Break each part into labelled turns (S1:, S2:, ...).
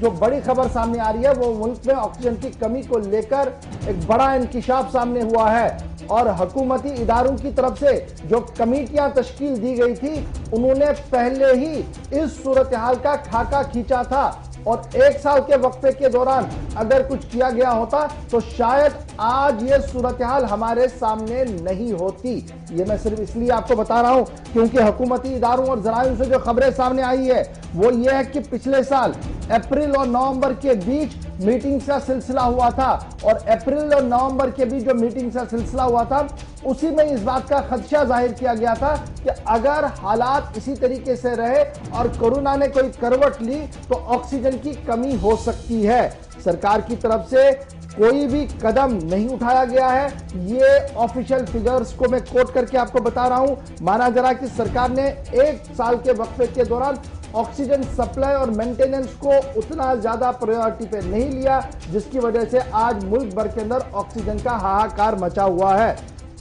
S1: जो बड़ी खबर सामने आ रही है वो मुल्क में ऑक्सीजन की कमी को लेकर एक बड़ा इंकिशाफ सामने हुआ है और हुकूमती इदारों की तरफ से जो कमेटियां तश्कील दी गई थी उन्होंने पहले ही इस सूरत हाल का खाका खींचा था और एक साल के वक्फे के दौरान अगर कुछ किया गया होता तो शायद आज ये सूरत हाल हमारे सामने नहीं होती। ये मैं सिर्फ इसलिए आपको बता रहा हूं क्योंकि हुकूमती इदारों और जराइम से जो खबरें सामने आई है वो ये है कि पिछले साल अप्रैल और नवंबर के बीच मीटिंग्स का सिलसिला हुआ था और अप्रैल और नवंबर के बीच जो मीटिंग्स का सिलसिला हुआ था उसी में इस बात का खदशा जाहिर किया गया था कि अगर हालात इसी तरीके से रहे और कोरोना ने कोई करवट ली तो ऑक्सीजन की कमी हो सकती है। सरकार की तरफ से कोई भी कदम नहीं उठाया गया है। ये ऑफिशियल फिगर्स को मैं कोट करके आपको बता रहा हूं। माना जा रहा है कि सरकार ने एक साल के वक्फे के दौरान ऑक्सीजन सप्लाई और मेंटेनेंस को उतना ज्यादा प्रायोरिटी पे नहीं लिया, जिसकी वजह से आज मुल्क भर के अंदर ऑक्सीजन का हाहाकार मचा हुआ है।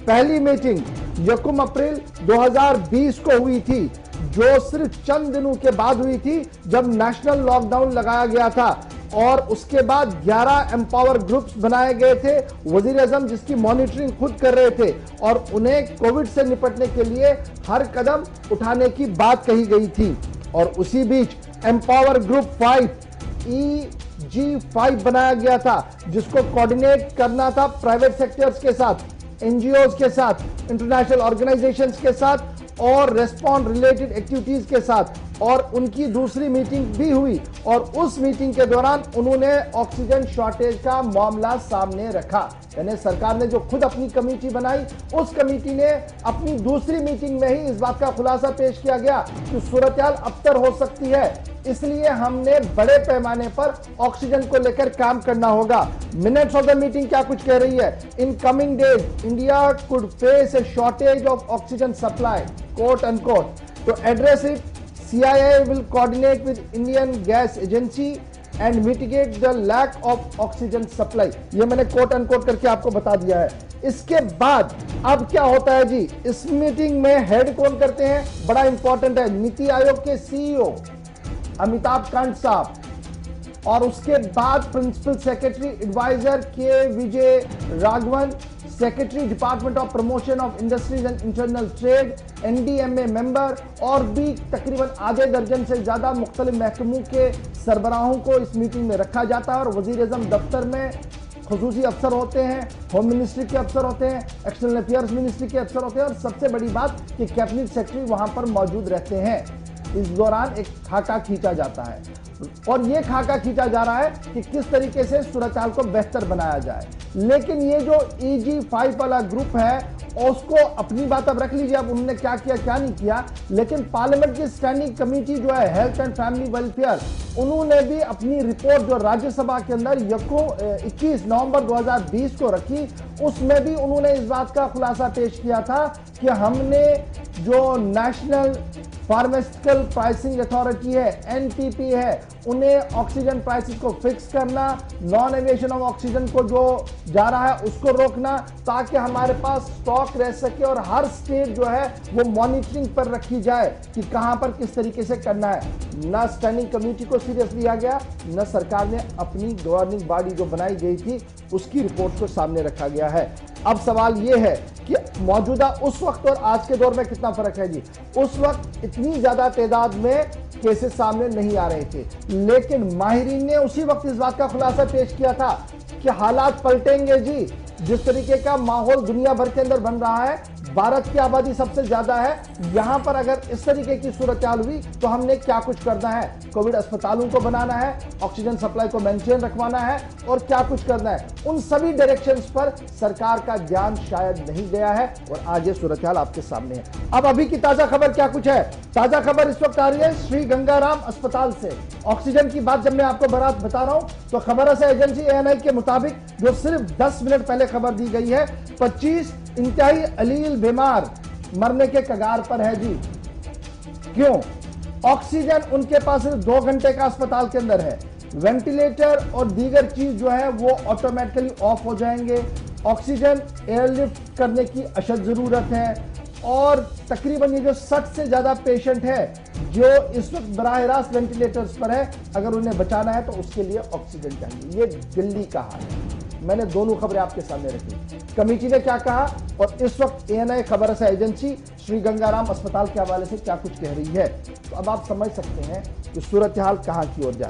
S1: पहली मीटिंग 1 अप्रैल 2020 को हुई थी, जो सिर्फ चंद दिनों के बाद हुई थी जब नेशनल लॉकडाउन लगाया गया था और उसके बाद 11 एम्पावर ग्रुप्स बनाए गए थे। वजीर आजम जिसकी मॉनिटरिंग खुद कर रहे थे और उन्हें कोविड से निपटने के लिए हर कदम उठाने की बात कही गई थी। और उसी बीच एम्पावर ग्रुप 5 EG5 बनाया गया था, जिसको कोऑर्डिनेट करना था प्राइवेट सेक्टर्स के साथ, एनजीओज के साथ, इंटरनेशनल ऑर्गेनाइजेशंस के साथ और रेस्पॉन्ड रिलेटेड एक्टिविटीज के साथ। और उनकी दूसरी मीटिंग भी हुई और उस मीटिंग के दौरान उन्होंने ऑक्सीजन शॉर्टेज का मामला सामने रखा। यानी सरकार ने जो खुद अपनी कमेटी बनाई, उस कमेटी ने अपनी दूसरी मीटिंग में ही इस बात का खुलासा पेश किया गया कि सूरत हाल अबतर हो सकती है, इसलिए हमने बड़े पैमाने पर ऑक्सीजन को लेकर काम करना होगा। मिनट्स ऑफ द मीटिंग क्या कुछ कह रही है? In coming days India could face a shortage of oxygen supply, quote unquote, to address it CIA will coordinate with Indian Gas Agency and mitigate the lack of oxygen supply। ये मैंने quote unquote करके आपको बता दिया है। इसके बाद अब क्या होता है जी? इस मीटिंग में हेड कौन करते हैं? बड़ा इंपॉर्टेंट है, नीति आयोग के CEO अमिताभ कांत साहब, और उसके बाद principal secretary adviser K Vijay Raghavan, secretary department of promotion of industries and internal trade, NDMA member और भी तकरीबन आधे दर्जन से ज्यादा मुख्तलिफ महकमों के सरबराहों को इस मीटिंग में रखा जाता है। और वजीर आजम दफ्तर में खुसूसी अफसर होते हैं, होम मिनिस्ट्री के अफसर होते हैं, एक्सटर्नल अफेयर्स मिनिस्ट्री के अफसर होते हैं और सबसे बड़ी बात कि कैबिनेट सेक्रेटरी वहां पर मौजूद रहते हैं। इस दौरान एक खाका खींचा जाता है और यह खाका खींचा जा रहा है कि किस तरीके से सूरत हाल को बेहतर बनाया जाए। लेकिन ये जो EG5 वाला ग्रुप है उसको अपनी बात अब रख लीजिए, अब उन्होंने क्या किया क्या नहीं किया, लेकिन पार्लियामेंट की स्टैंडिंग कमेटी जो है हेल्थ एंड फैमिली वेलफेयर, उन्होंने भी अपनी रिपोर्ट जो राज्यसभा के अंदर 21 नवंबर 2020 को रखी, उसमें भी उन्होंने इस बात का खुलासा पेश किया था कि हमने जो नेशनल फार्मास्यूटिकल प्राइसिंग अथॉरिटी है, NPP है, उन्हें ऑक्सीजन प्राइसेस को फिक्स करना, नॉन एविएशन ऑफ ऑक्सीजन को जो जा रहा है उसको रोकना, ताकि हमारे पास स्टॉक रह सके और हर स्टेट जो है वो मॉनिटरिंग पर रखी जाए कि कहां पर किस तरीके से करना है। ना स्टैंडिंग कमेटी को सीरियस लिया गया, न सरकार ने अपनी गवर्निंग बॉडी जो बनाई गई थी उसकी रिपोर्ट को सामने रखा गया है। अब सवाल यह है कि मौजूदा उस वक्त और आज के दौर में कितना फर्क है जी? उस वक्त इतनी ज्यादा तादाद में केसेस सामने नहीं आ रहे थे, लेकिन माहिरीन ने उसी वक्त इस बात का खुलासा पेश किया था कि हालात पलटेंगे जी। जिस तरीके का माहौल दुनिया भर के अंदर बन रहा है, भारत की आबादी सबसे ज्यादा है, यहां पर अगर इस तरीके की सूरत हाल हुई तो हमने क्या कुछ करना है? कोविड अस्पतालों को बनाना है, ऑक्सीजन सप्लाई को मेंटेन रखवाना है और क्या कुछ करना है, उन सभी डायरेक्शंस पर सरकार का ध्यान शायद नहीं गया है और आज ये सूरत हाल आपके सामने है। अब अभी की ताजा खबर क्या कुछ है? ताजा खबर इस वक्त आ रही है श्री गंगाराम अस्पताल से। ऑक्सीजन की बात जब मैं आपको बता रहा हूं तो खबर से एजेंसी ANI के मुताबिक, जो सिर्फ 10 मिनट पहले खबर दी गई है, 25 इंतहाई अलील बीमार मरने के कगार पर है जी। क्यों? ऑक्सीजन उनके पास सिर्फ 2 घंटे का अस्पताल के अंदर है, वेंटिलेटर और दीगर चीज जो है वो ऑटोमेटिकली ऑफ हो जाएंगे, ऑक्सीजन एयरलिफ्ट करने की अशद जरूरत है और तकरीबन ये जो 60 से ज्यादा पेशेंट है जो इस वक्त बराह रास्त वेंटिलेटर्स पर है, अगर उन्हें बचाना है तो उसके लिए ऑक्सीजन चाहिए। ये दिल्ली का हाल है। मैंने दोनों खबरें आपके सामने रखी। कमेटी ने क्या कहा और इस वक्त ANI खबर रसा एजेंसी श्री गंगाराम अस्पताल के हवाले से क्या कुछ कह रही है, तो अब आप समझ सकते हैं कि सूरत हाल कहां की ओर जा